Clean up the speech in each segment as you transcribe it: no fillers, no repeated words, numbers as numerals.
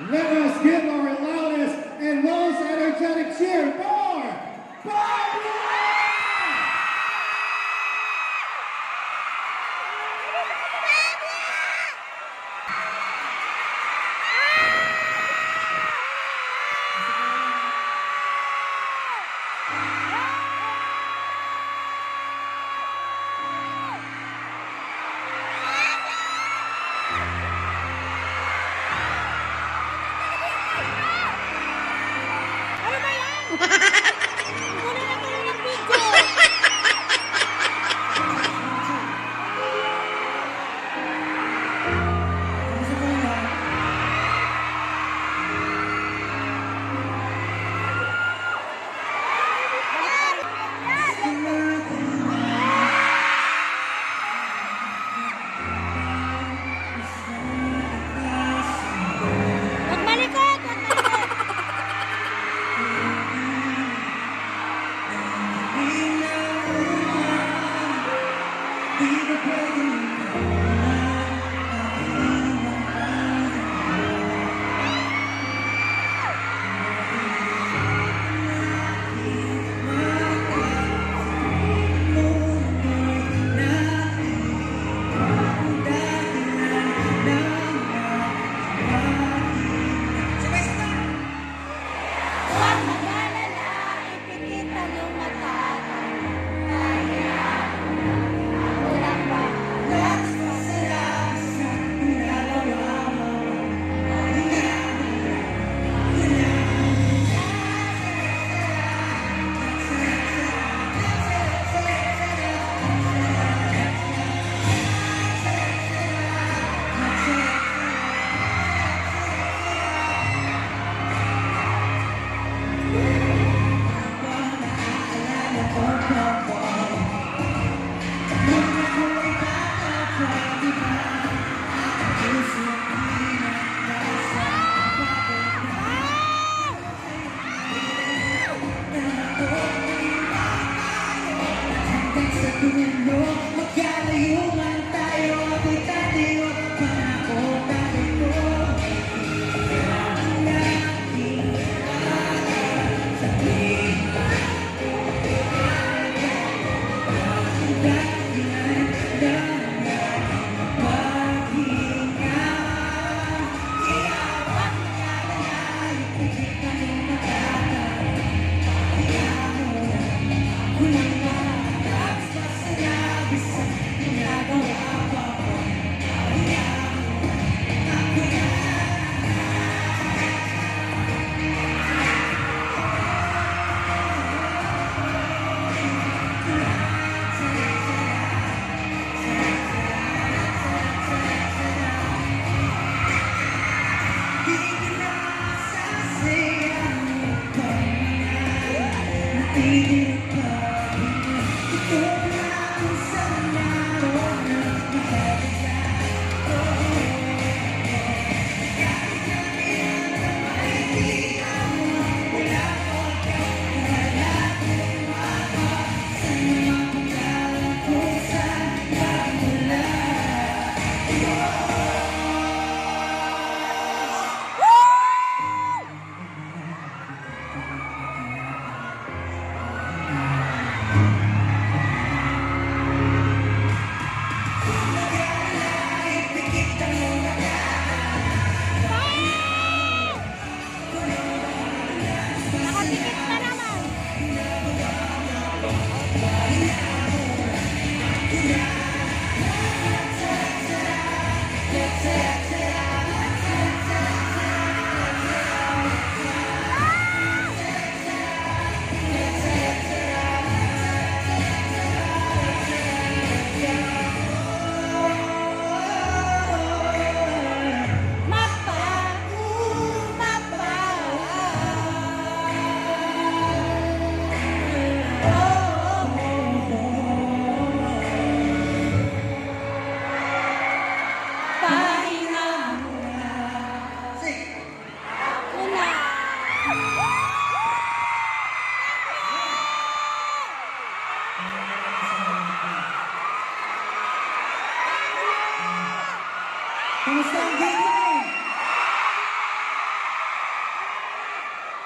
Let us give our loudest and most energetic cheer for Barbara! Ano ba yan? Muna na kayo ng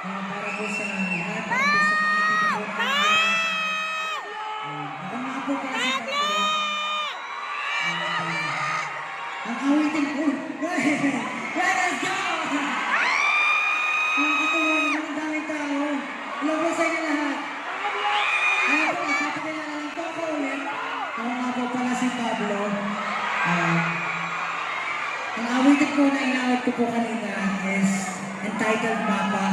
Para po sa lahat, para po sa mga pinagod na ako nga po pala si Pablo. Ang awitin ko. Let's go! Nakakatawa naman ang daming tao. Hello po sa inyo lahat. Ayan po, papakilala lang po ako ulit. Ako nga po pala si Pablo. Ang awitin ko na inawit ko po kanina is entitled Mapa.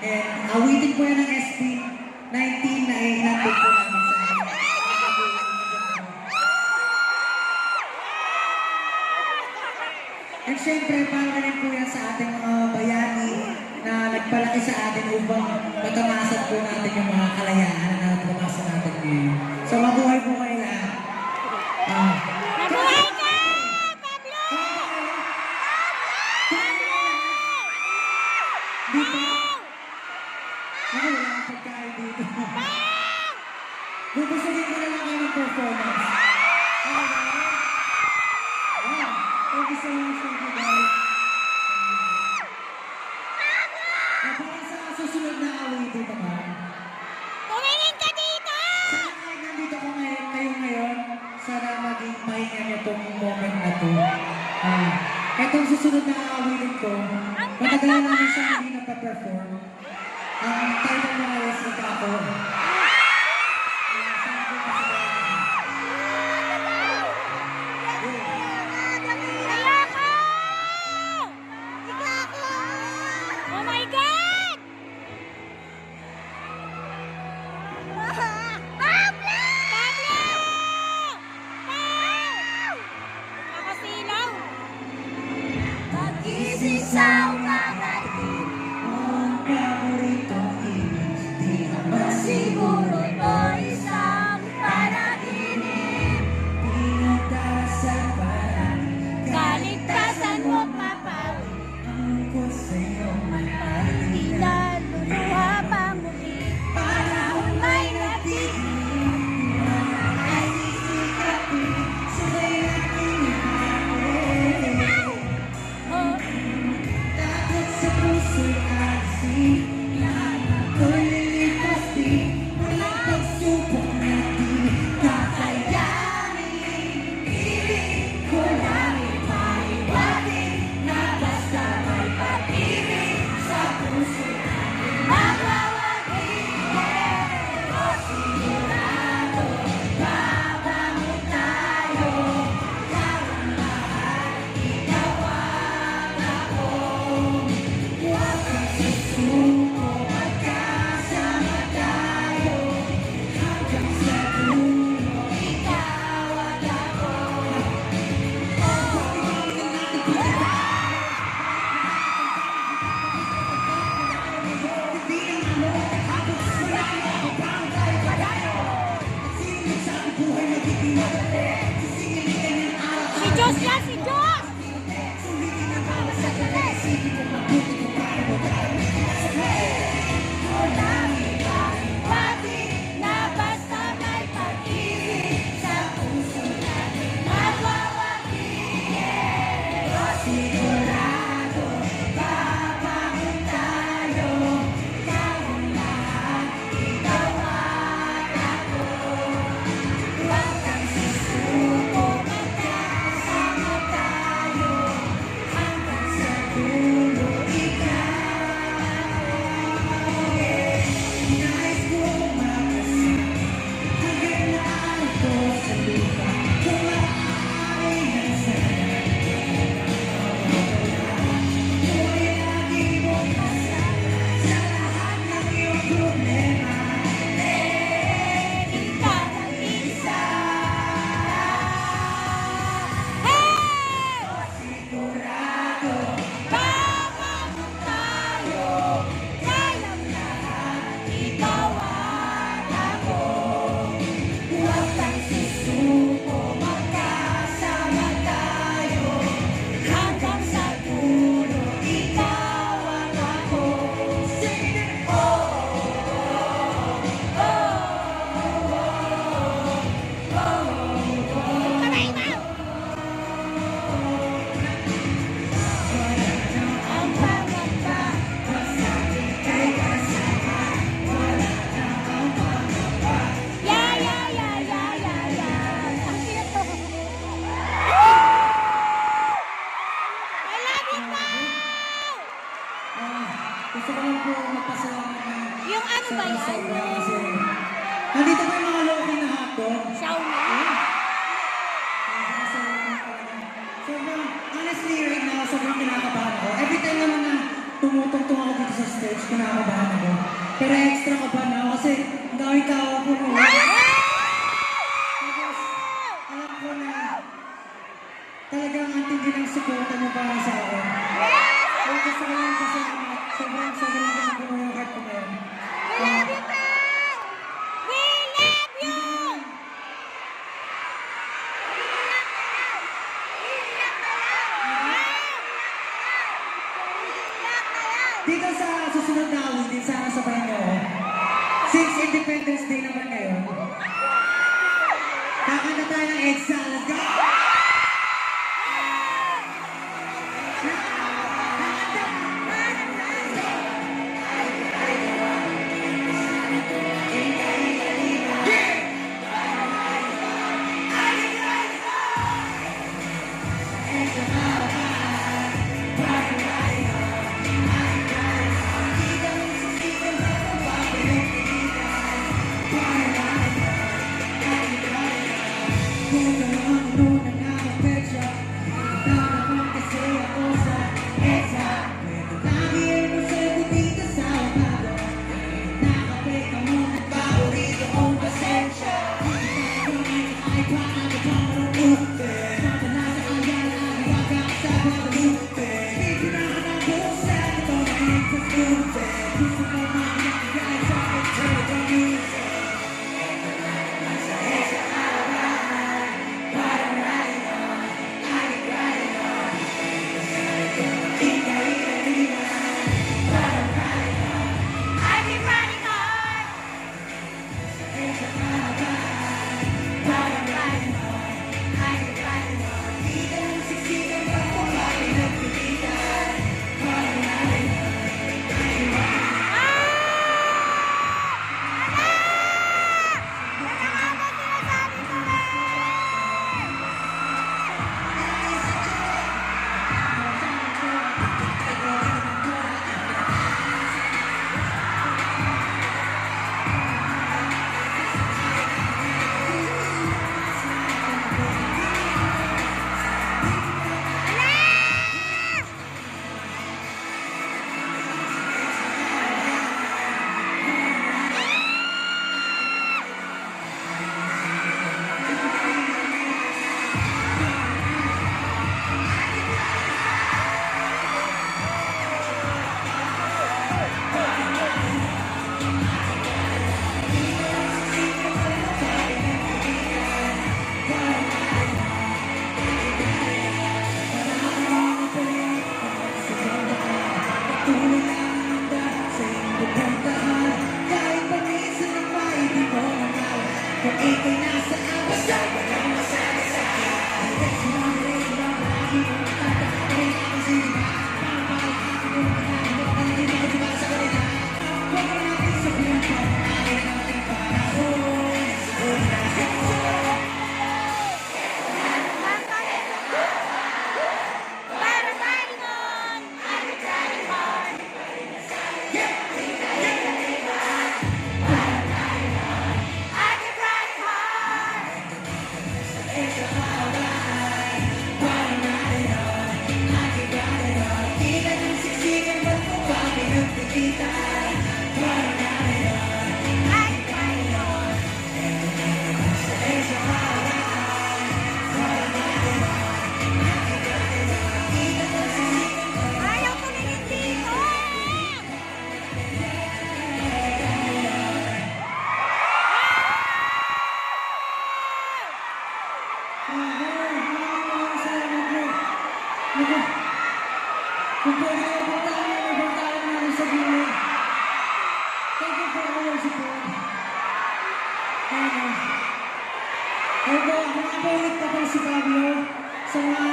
And awitin po yan ng SB19 na inabot po namin sa akin. And syempre, para rin po yan sa ating mga bayani na nagpalaki sa atin upang matamasan po natin yung mga kalayaan na natamasan natin ngayon. So, mabuhay po kayo lahat. Mabuhay ka, Pablo! Dito. Ako, wala akong pagkain dito. Bubusugin ko na lang kayo ng performance. Okay, guys? Wow. Thank you so much, thank you guys. Para sa susunod na awitin naman. Tumingin ka dito! Sana kahit nandito ko ngayon, kayo ngayon, sana maging pahinga niyo tong moment na to. Itong susunod na awitin ko, matagal na namin siya hindi napaperform. Ang title na is Ikako. Ayoko! Ikaw ako! Oh my God! Pablo! Pablo! Nakasilaw! Pag-isip sa umaga, Ang paboritong ibig, di naman siguro. Gusto ko lang po magpasalamat na Yung ano ba yan? sobra kasi nandito po yung mga low-key na hotdog. Xiaomi. Sobrang, honestly, right now, sobrang kinakabahan ako. Every time naman na tumutungtong ako dito sa stage, kinakabahan ako. Pero extra kabahan ako kasi ang daming tao po mo. Tapos, alam ko na talagang ang tindi ng suporta mo para sa akin. Kaya gusto ko lang pasalamat. Sobrang lang po yung heart ko ngayon. We love you, Pao! We love you! Dito sa susunod na awitin, sana sabayan niyo ako. Since Independence Day naman ngayon, kakanta tayo ng EDSA. Let's go! I've been running hard. Ayaw tumingin dito! Kung pwede kayo puntahan namin sa gilid. Thank you for all your support. Ito, mga paulit pa po si Pablo. Sa mga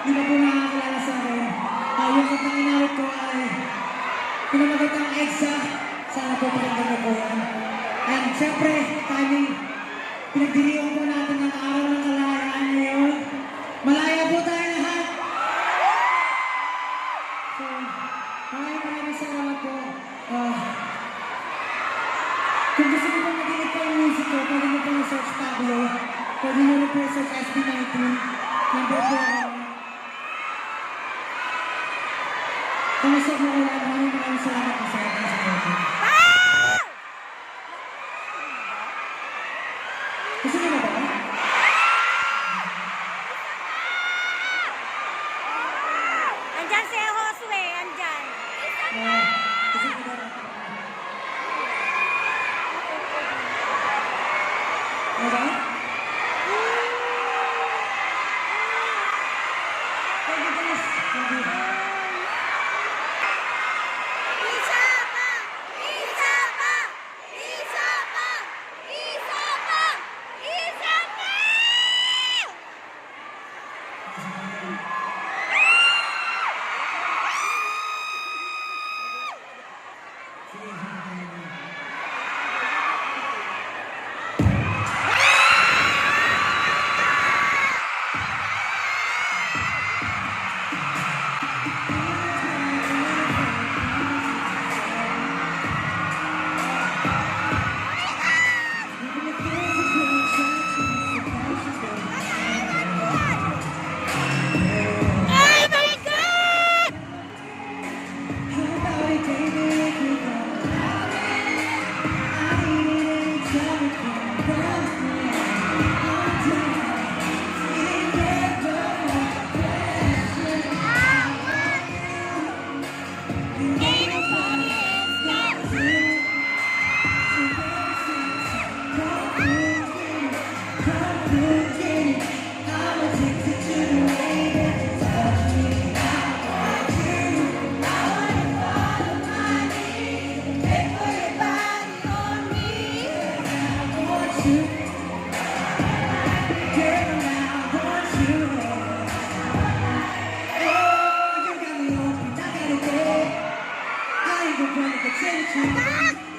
di na po nakakilala sa akin. Yung katang inawit ko ay pinamagat ang EDSA. Sana po pakinggan niyo po yan. And syempre, pinagdiriwang po natin ang araw ng kalayaan ngayon. Malaya po tayo lahat. So, Maraming salamat po. Kung gusto niyo pong makinig pa yung music ko, pwede niyo pong search Pablo. Pwede niyo rin po search SB19. Number 4. Kamusta mo ulan? Maraming salamat po sa akin sa akin. Gusto niyo na ba? Andyan si Josue, andyan. Gusto niyo na ba? Okay? Thank you guys. Thank you. Isa pa! Isa pa! Isa pa! Isa pa! Isa pa! Oh my God! Anybody is got you. I ain't gonna